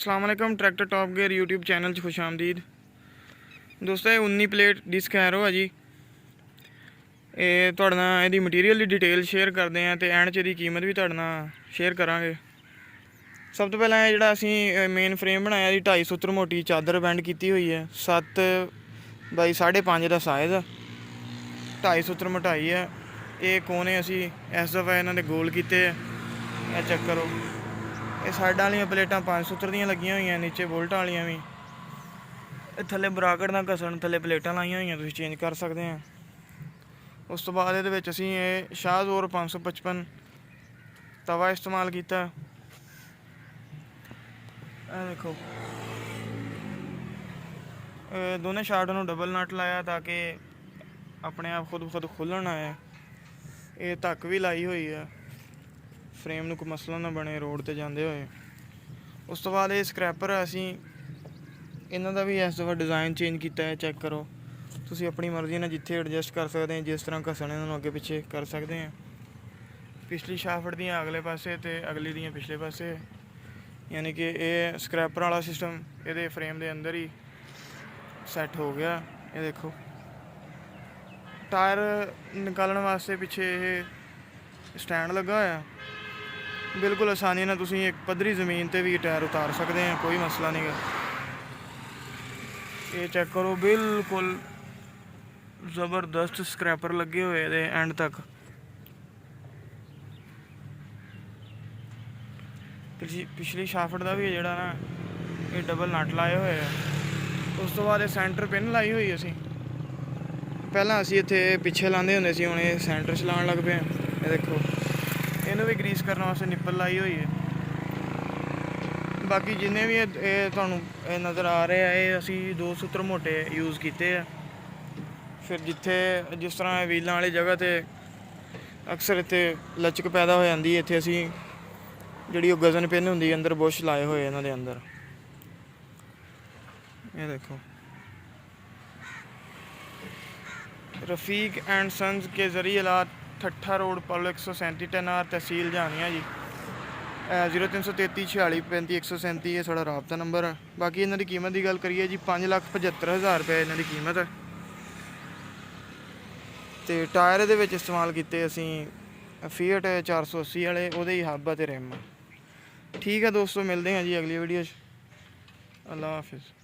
अस्सलाम वालेकुम। Tractor top gear YouTube channel खुश आमदीद दोस्तों। 19 प्लेट डिस्क हैरो है जी। ਇਹ ਤੁਹਾਡੇ ਨਾਲ ਇਹਦੀ ਮਟੀਰੀਅਲ ਦੀ ਡਿਟੇਲ ਸ਼ੇਅਰ ਕਰਦੇ ਹਾਂ ਤੇ ਐਂਡ 'ਚ ਇਹਦੀ ਕੀਮਤ ਵੀ ਤੁਹਾਡੇ ਨਾਲ ਸ਼ੇਅਰ ਕਰਾਂਗੇ। ਸਭ ਤੋਂ ਪਹਿਲਾਂ ਇਹ ਜਿਹੜਾ ਅਸੀਂ ਮੇਨ ਫਰੇਮ ਬਣਾਇਆ ਜੀ 250 ਸੂਤਰ ਮੋਟੀ ਚਾਦਰ ਬੈਂਡ ਕੀਤੀ ਹੋਈ ਹੈ। 7 ਬਾਈ 5.5 ਦਾ ਸਾਈਜ਼ ਆ, 250 ਸੂਤਰ ਮੋਟਾਈ ਹੈ। ਇਹ ਕੋਨੇ ਅਸੀਂ ਇਸ ਦਫਾ ਇਹਨਾਂ ਦੇ ਗੋਲ ਕੀਤੇ ਆ। ਇਹ ਚੈੱਕ ਕਰੋ, ਇਹ ਸਾਈਡਾਂ ਵਾਲੀਆਂ ਪਲੇਟਾਂ 5 ਸੂਤਰ ਦੀਆਂ ਲੱਗੀਆਂ ਹੋਈਆਂ, ਨੀਚੇ ਬੋਲਟਾਂ ਵਾਲੀਆਂ ਵੀ। ਇਹ ਥੱਲੇ ਬਰਾਕਟ ਨਾਲ ਘਸਣ ਥੱਲੇ ਪਲੇਟਾਂ ਲਾਈਆਂ ਹੋਈਆਂ, ਤੁਸੀਂ ਚੇਂਜ ਕਰ ਸਕਦੇ ਆ। ਉਸ ਤੋਂ ਬਾਅਦ ਇਹਦੇ ਵਿੱਚ ਅਸੀਂ ਇਹ ਸ਼ਾਹਜ਼ੋਰ 555 ਤਵਾ ਇਸਤੇਮਾਲ ਕੀਤਾ। ਇਹ ਦੇਖੋ, ਦੋਨੇ ਸ਼ਾਫਟ ਨੂੰ ਡਬਲ ਨਟ ਲਾਇਆ ਤਾਂ ਕਿ ਆਪਣੇ ਆਪ ਖੁਦ ਖੁੱਲ੍ਹਣ ਆਏ। ਇਹ ਧੱਕ ਵੀ ਲਾਈ ਹੋਈ ਆ, ਫਰੇਮ ਨੂੰ ਕੋਈ ਮਸਲਾ ਨਾ ਬਣੇ ਰੋਡ 'ਤੇ ਜਾਂਦੇ ਹੋਏ। ਉਸ ਤੋਂ ਬਾਅਦ ਇਹ ਸਕ੍ਰੈਪਰ ਅਸੀਂ ਇਹਨਾਂ ਦਾ ਵੀ ਇਸ ਦਫਾ ਡਿਜ਼ਾਈਨ ਚੇਂਜ ਕੀਤਾ ਹੈ। ਚੈੱਕ ਕਰੋ, ਤੁਸੀਂ ਆਪਣੀ ਮਰਜ਼ੀ ਨਾਲ ਜਿੱਥੇ ਐਡਜਸਟ ਕਰ ਸਕਦੇ ਹੋ, ਜਿਸ ਤਰ੍ਹਾਂ ਘਸਣ ਇਹਨਾਂ ਨੂੰ ਅੱਗੇ ਪਿੱਛੇ ਕਰ ਸਕਦੇ ਹਾਂ। ਪਿਛਲੀ ਸ਼ਾਫਟ ਦੀਆਂ ਅਗਲੇ ਪਾਸੇ ਅਤੇ ਅਗਲੀ ਦੀਆਂ ਪਿਛਲੇ ਪਾਸੇ, ਯਾਨੀ ਕਿ ਇਹ ਸਕ੍ਰੈਪਰ ਵਾਲਾ ਸਿਸਟਮ ਇਹਦੇ ਫਰੇਮ ਦੇ ਅੰਦਰ ਹੀ ਸੈੱਟ ਹੋ ਗਿਆ। ਇਹ ਦੇਖੋ, ਟਾਇਰ ਨਿਕਾਲਣ ਵਾਸਤੇ ਪਿੱਛੇ ਇਹ ਸਟੈਂਡ ਲੱਗਾ ਹੋਇਆ। ਬਿਲਕੁਲ ਆਸਾਨੀ ਨਾਲ ਤੁਸੀਂ ਇੱਕ ਪੱਧਰੀ ਜ਼ਮੀਨ 'ਤੇ ਵੀ ਟਾਇਰ ਉਤਾਰ ਸਕਦੇ ਆ, ਕੋਈ ਮਸਲਾ ਨਹੀਂ ਗਾ। ਇਹ ਚੈੱਕ ਕਰੋ, ਬਿਲਕੁਲ ਜ਼ਬਰਦਸਤ ਸਕ੍ਰੈਪਰ ਲੱਗੇ ਹੋਏ ਇਹਦੇ ਐਂਡ ਤੱਕ। ਪਿਛਲੀ ਸ਼ਾਫਟ ਦਾ ਵੀ ਜਿਹੜਾ ਨਾ ਇਹ ਡਬਲ ਨਟ ਲਾਏ ਹੋਏ ਆ। ਉਸ ਤੋਂ ਬਾਅਦ ਇਹ ਸੈਂਟਰ ਪਿੰਨ ਲਾਈ ਹੋਈ ਅਸੀਂ। ਪਹਿਲਾਂ ਅਸੀਂ ਇੱਥੇ ਪਿੱਛੇ ਲਾਉਂਦੇ ਹੁੰਦੇ ਸੀ, ਹੁਣ ਇਹ ਸੈਂਟਰ 'ਚ ਲਾਉਣ ਲੱਗ ਪਏ। ਇਹ ਦੇਖੋ, ਇਹਨੂੰ ਵੀ ਗਰੀਸ ਕਰਨ ਵਾਸਤੇ ਨਿੱਪਲ ਲਾਈ ਹੋਈ ਹੈ। ਬਾਕੀ ਜਿੰਨੇ ਵੀ ਇਹ ਤੁਹਾਨੂੰ ਇਹ ਨਜ਼ਰ ਆ ਰਹੇ ਆ, ਇਹ ਅਸੀਂ 2 ਸੂਤਰ ਮੋਟੇ ਯੂਜ਼ ਕੀਤੇ ਆ। ਫਿਰ ਜਿਸ ਤਰ੍ਹਾਂ ਵੀਲਾਂ ਵਾਲੀ ਜਗ੍ਹਾ 'ਤੇ ਅਕਸਰ ਇੱਥੇ ਲਚਕ ਪੈਦਾ ਹੋ ਜਾਂਦੀ ਹੈ, ਇੱਥੇ ਅਸੀਂ ਜਿਹੜੀ ਉਹ ਗਜ਼ਨ ਪਿੰਨ ਹੁੰਦੀ ਅੰਦਰ ਬੁਸ਼ ਲਾਏ ਹੋਏ ਇਹਨਾਂ ਦੇ ਅੰਦਰ। ਇਹ ਦੇਖੋ, रफ़ीक एंड सन्स के ज़रिए ला ठट्ठा रोड पल 137 10R तहसील जानिया जी। 0333 46 35 137 ये साड़ा राबता नंबर है। बाकी इन्हों की कीमत की गल करिए जी 5,75,000 रुपये इन्हों की कीमत है। तो टायर ये इस्तेमाल किए असी फीएट 480 वाले, वो ही हब है रिम। ठीक है दोस्तों, मिलते हैं जी अगली वीडियो। अल्लाह हाफिज़।